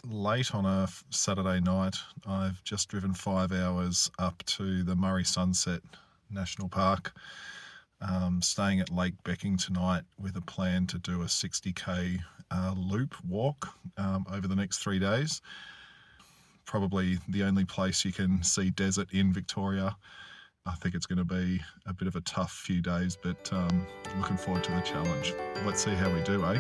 Late on a Saturday night. I've just driven 5 hours up to the Murray Sunset National Park, staying at Lake Becking tonight with a plan to do a 60k loop walk over the next 3 days. Probably the only place you can see desert in Victoria. I think it's going to be a bit of a tough few days, but looking forward to the challenge. Let's see how we do, eh?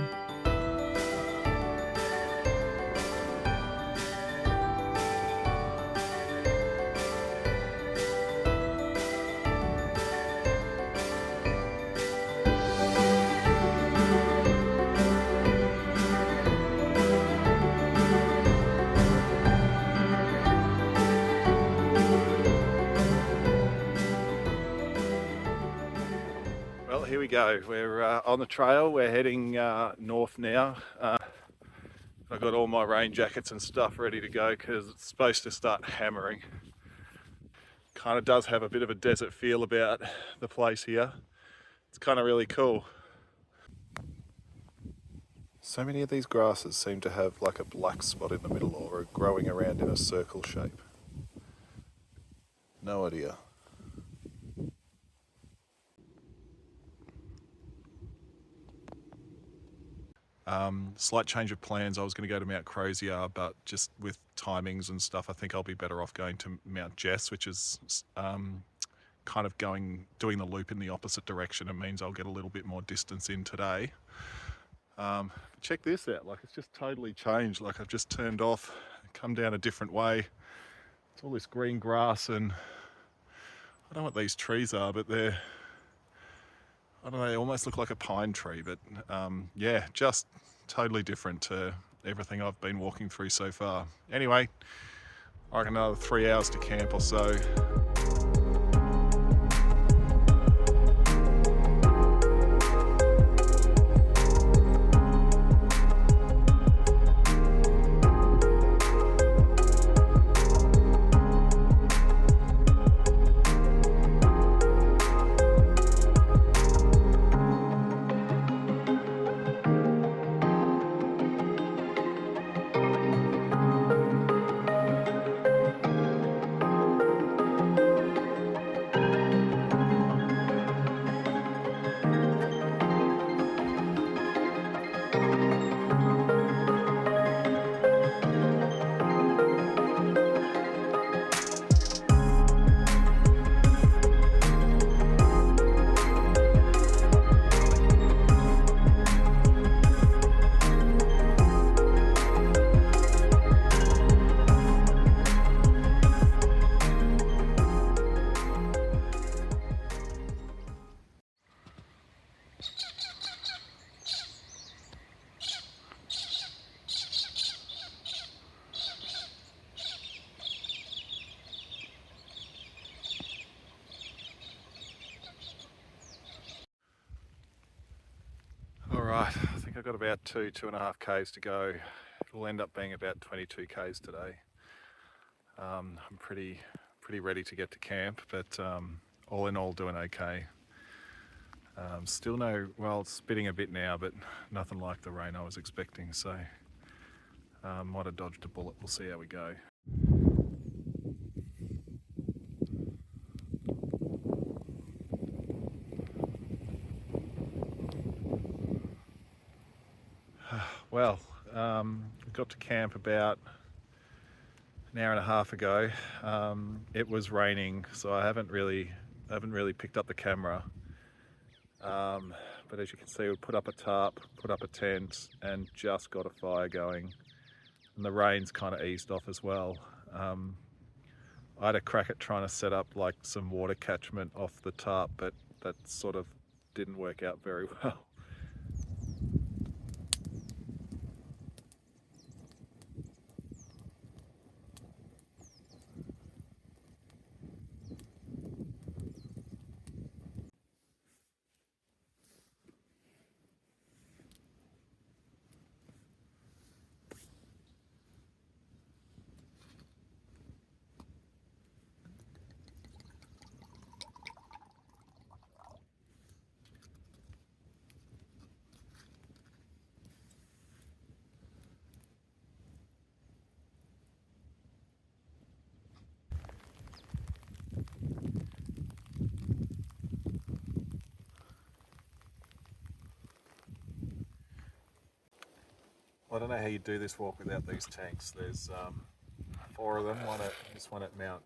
Well, here we go. We're on the trail. We're heading north now. I've got all my rain jackets and stuff ready to go because it's supposed to start hammering. Kind of does have a bit of a desert feel about the place here. It's kind of really cool. So many of these grasses seem to have like a black spot in the middle or are growing around in a circle shape. No idea. Slight change of plans. I was going to go to Mount Crozier, but just with timings and stuff, I think I'll be better off going to Mount Jess, which is kind of doing the loop in the opposite direction. It means I'll get a little bit more distance in today. Check this out, like it's just totally changed. Like I've just turned off, come down a different way. It's all this green grass, and I don't know what these trees are, but I don't know, they almost look like a pine tree, but yeah, just totally different to everything I've been walking through so far. Anyway, I reckon another 3 hours to camp or so. Alright, I think I've got about 2.5 k's to go. It'll end up being about 22 k's today. I'm pretty ready to get to camp, but all in all doing okay. Still well, it's spitting a bit now, but nothing like the rain I was expecting, so might have dodged a bullet. We'll see how we go. Well, got to camp about an hour and a half ago. It was raining, so I haven't really picked up the camera. But as you can see, we put up a tarp, put up a tent, and just got a fire going. And the rain's kind of eased off as well. I had a crack at trying to set up like some water catchment off the tarp, but that sort of didn't work out very well. I don't know how you do this walk without these tanks. There's 4 of them. This one at Mount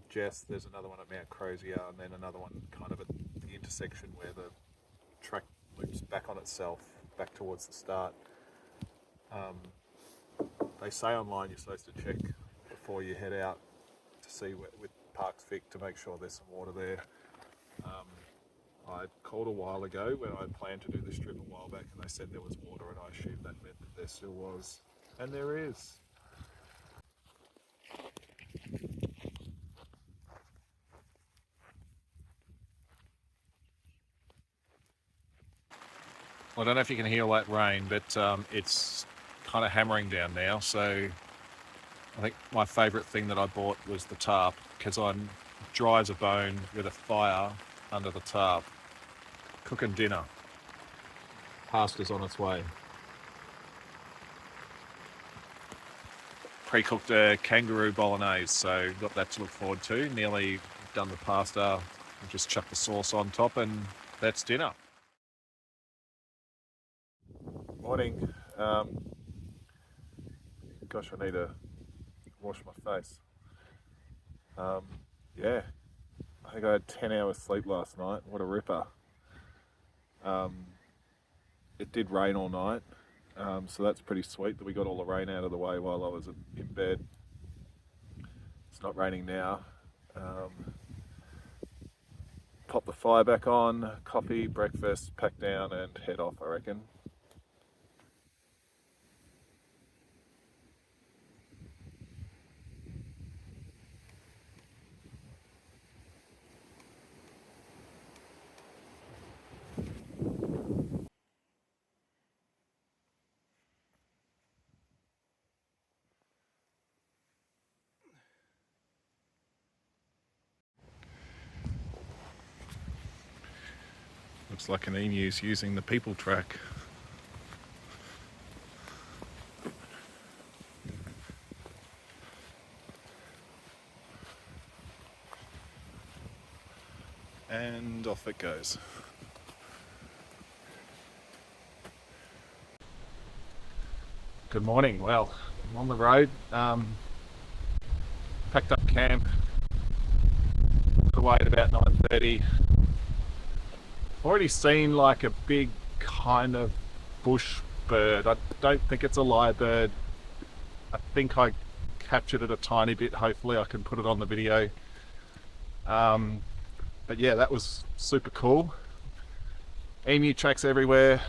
Jess. There's another one at Mount Crozier, and then another one kind of at the intersection where the track loops back on itself, back towards the start. They say online you're supposed to check before you head out to see with Parks Vic to make sure there's some water there. I called a while ago when I planned to do this trip a while back, and they said there was water, and I assumed that meant that there still was, and there is. I don't know if you can hear that rain, but it's kind of hammering down now. So I think my favourite thing that I bought was the tarp, because I'm dry as a bone with a fire under the tarp, cooking dinner. Pasta's on its way. Pre-cooked kangaroo bolognese, so got that to look forward to. Nearly done the pasta, just chuck the sauce on top, and that's dinner. Morning. Gosh, I need to wash my face. Yeah, I think I had 10 hours sleep last night. What a ripper. It did rain all night, so that's pretty sweet that we got all the rain out of the way while I was in bed. It's not raining now. Pop the fire back on, coffee, breakfast, pack down and head off, I reckon. Looks like an emu's using the people track. And off it goes. Good morning. Well, I'm on the road. Packed up camp. Got away at about 9:30. Already seen like a big kind of bush bird. I don't think it's a lyrebird. I think I captured it a tiny bit. Hopefully I can put it on the video. But yeah, that was super cool. Emu tracks everywhere.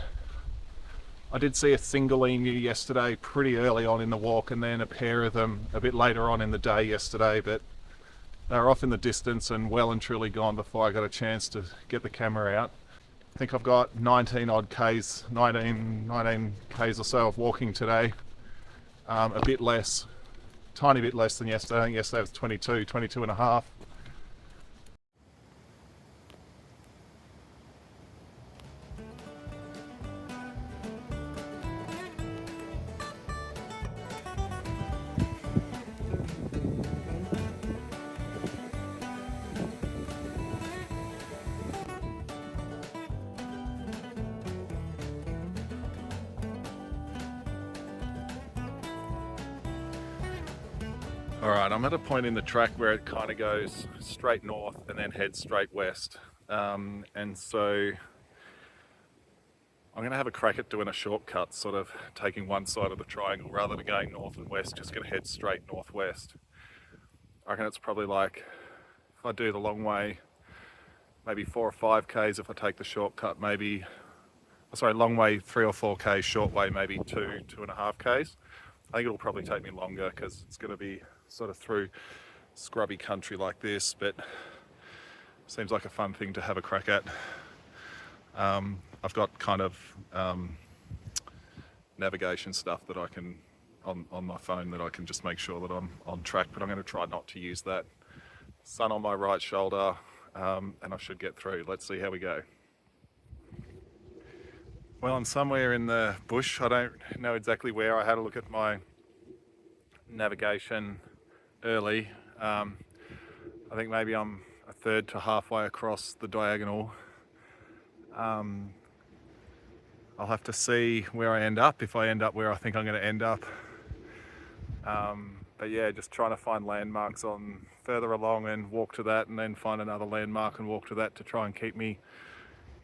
I did see a single emu yesterday pretty early on in the walk, and then a pair of them a bit later on in the day yesterday, but they were off in the distance and well and truly gone before I got a chance to get the camera out. I think I've got 19 Ks or so of walking today. A bit less, tiny bit less than yesterday. I think yesterday was 22 and a half. Alright, I'm at a point in the track where it kind of goes straight north and then heads straight west. And so I'm going to have a crack at doing a shortcut, sort of taking one side of the triangle rather than going north and west, just going to head straight northwest. I reckon it's probably like, if I do the long way, maybe 4 or 5 Ks. If I take the shortcut, maybe, long way 3 or 4 Ks, short way maybe 2.5 Ks. I think it'll probably take me longer because it's going to be sort of through scrubby country like this, but seems like a fun thing to have a crack at. I've got kind of navigation stuff that I can on my phone that I can just make sure that I'm on track, but I'm going to try not to use that. Sun on my right shoulder, and I should get through. Let's see how we go. Well, I'm somewhere in the bush. I don't know exactly where. I had a look at my navigation early. I think maybe I'm a third to halfway across the diagonal. I'll have to see where I end up, if I end up where I think I'm going to end up. But yeah, just trying to find landmarks on further along and walk to that, and then find another landmark and walk to that to try and keep me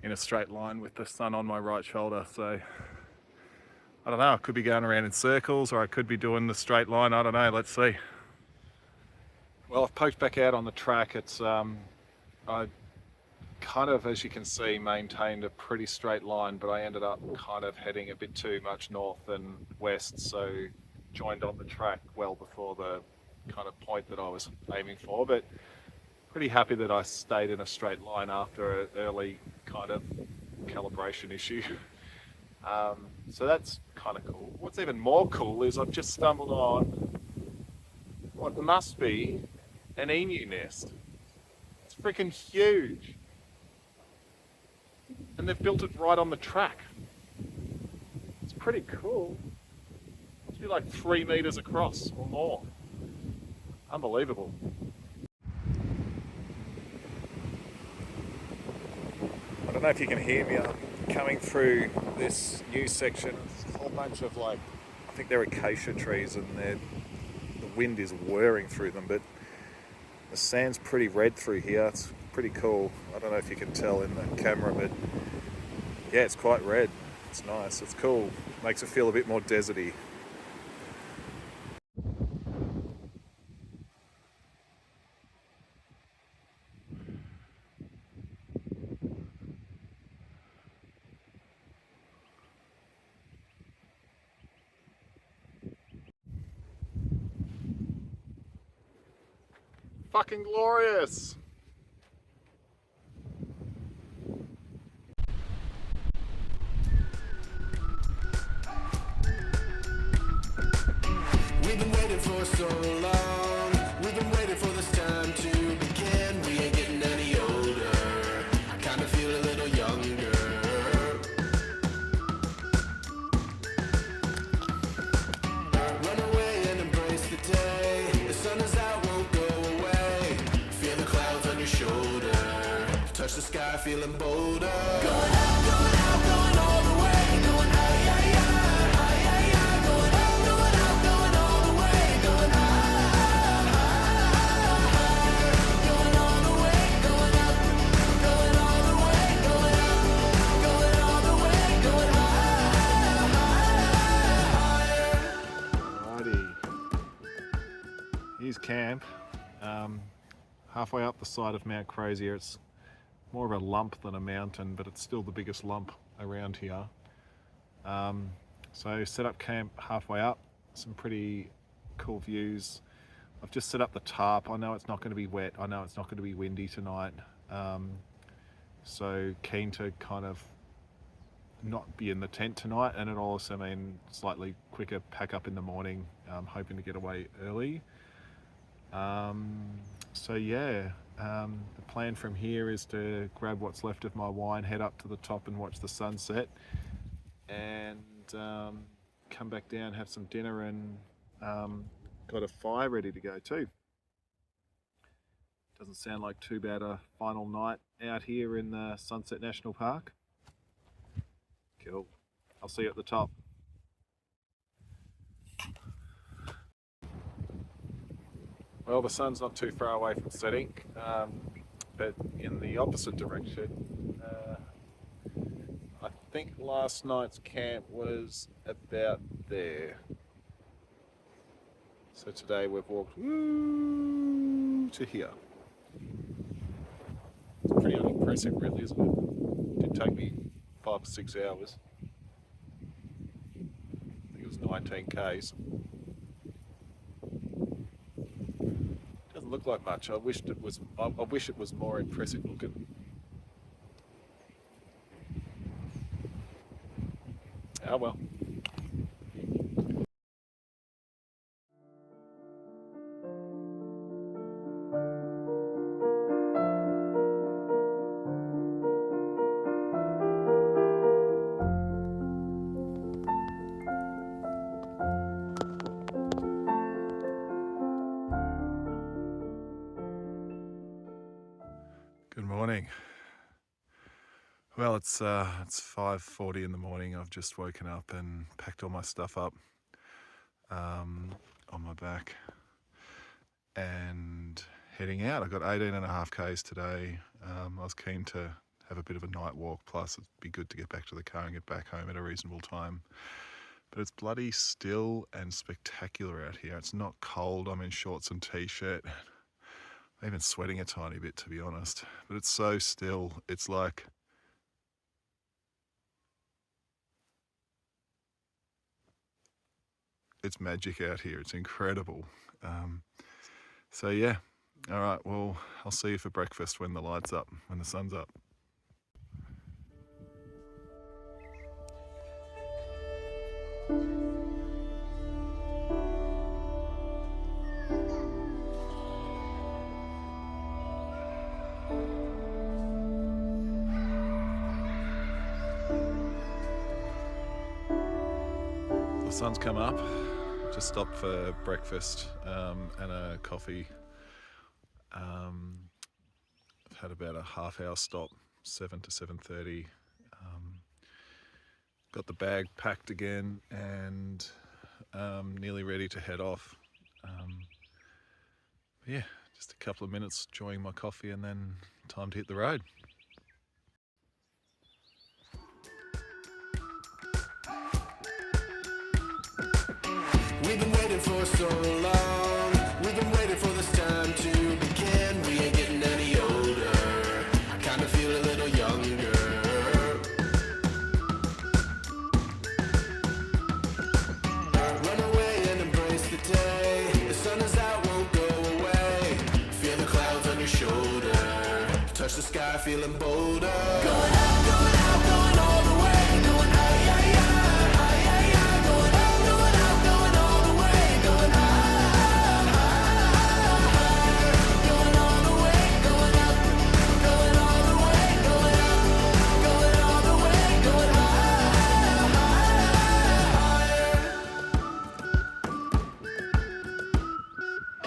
in a straight line with the sun on my right shoulder. So I don't know, I could be going around in circles, or I could be doing the straight line. I don't know, let's see. Well, I've poked back out on the track. It's I kind of, as you can see, maintained a pretty straight line, but I ended up kind of heading a bit too much north and west, so joined on the track well before the kind of point that I was aiming for. But pretty happy that I stayed in a straight line after an early kind of calibration issue. So that's kind of cool. What's even more cool is I've just stumbled on what must be an emu nest. It's freaking huge. And they've built it right on the track. It's pretty cool. Must be like 3 meters across or more. Unbelievable. I don't know if you can hear me. I'm coming through this new section. It's a whole bunch of I think they're acacia trees, and the wind is whirring through them, but the sand's pretty red through here. It's pretty cool. I don't know if you can tell in the camera, but yeah, it's quite red. It's nice, it's cool. Makes it feel a bit more deserty. Fucking glorious! We've been waiting for so long. We've been waiting for this time to begin. We ain't getting any older. I kinda feel a little younger. Run away and embrace the day. The sun is out, won't go away. Feel the clouds on your shoulder. Touch the sky, feeling bolder. Going out, going out, going all the way. Going out, yeah, yeah. Here's camp. Halfway up the side of Mount Crozier. It's more of a lump than a mountain, but it's still the biggest lump around here. So set up camp halfway up. Some pretty cool views. I've just set up the tarp. I know it's not going to be wet. I know it's not going to be windy tonight. So keen to kind of not be in the tent tonight, and it'll also mean slightly quicker pack up in the morning. Hoping to get away early. So yeah, the plan from here is to grab what's left of my wine, head up to the top and watch the sunset, and come back down, have some dinner, and got a fire ready to go too. Doesn't sound like too bad a final night out here in the Sunset National Park. Cool. I'll see you at the top. Well, the sun's not too far away from setting, but in the opposite direction. I think last night's camp was about there. So today we've walked to here. It's pretty unimpressive, really, isn't it? It did take me 5 or 6 hours. I think it was 19 k's. Doesn't look like much. I wish it was more impressive looking. Oh well. Good morning. Well, it's 5:40 in the morning. I've just woken up and packed all my stuff up on my back and heading out. I got 18.5 k's today. I was keen to have a bit of a night walk, plus it'd be good to get back to the car and get back home at a reasonable time. But it's bloody still and spectacular out here. It's not cold. I'm in shorts and t-shirt. I'm even sweating a tiny bit, to be honest. But it's so still. It's like it's magic out here. It's incredible. So yeah, all right, well, I'll see you for breakfast when the light's up, when the sun's up. The sun's come up. Just stopped for breakfast and a coffee. I've had about a half-hour stop, 7 to 7:30. Got the bag packed again and nearly ready to head off. Yeah, just a couple of minutes enjoying my coffee and then time to hit the road. We've been waiting for so long. We've been waiting for this time to begin. We ain't getting any older. I kinda feel a little younger. Run away and embrace the day. The sun is out, won't go away. Feel the clouds on your shoulder. Touch the sky, feeling bolder. Going out, going all the way. Going high, high, high, high, high, high. Going out, going all the way. Going high, high, high. Going all the way. Going up, going all the way. Going up, going all the way. Going high,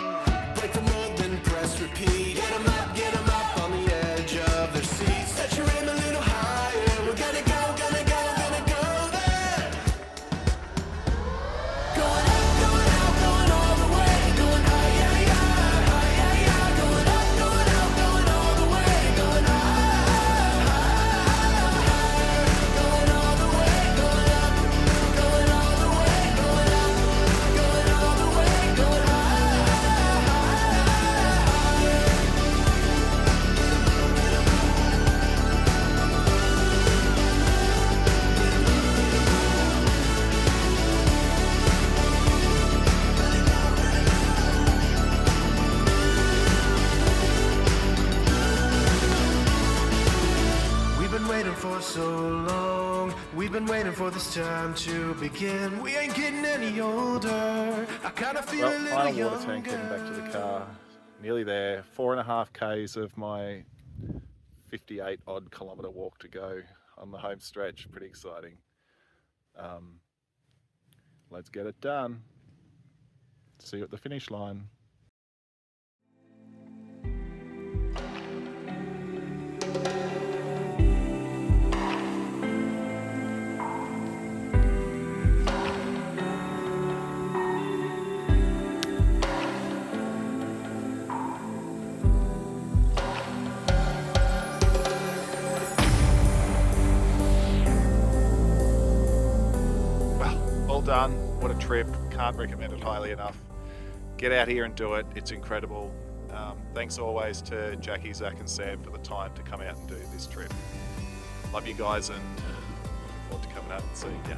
high. Break the mold, then press repeat. Get 'em up on the edge of their seats. Set your aim a little higher. We're gonna go there. Going out, going all the way. Going high, high, high, high, high, high. Going out, going all the way. Going high, high, high. Going all the way. Going up, going all the way. Going up, going all the way. Going high, high, high. We've been waiting for so long. We've been waiting for this time to begin. We ain't getting any older. I kinda feel a Well, little final younger. water tank, heading back to the car. Nearly there. 4.5 k's of my 58 odd kilometre walk to go on the home stretch. Pretty exciting. Let's get it done. See you at the finish line. All done. What a trip. Can't recommend it highly enough. Get out here and do it. It's incredible. Thanks always to Jackie, Zach and Sam for the time to come out and do this trip. Love you guys and look forward to coming out and seeing you.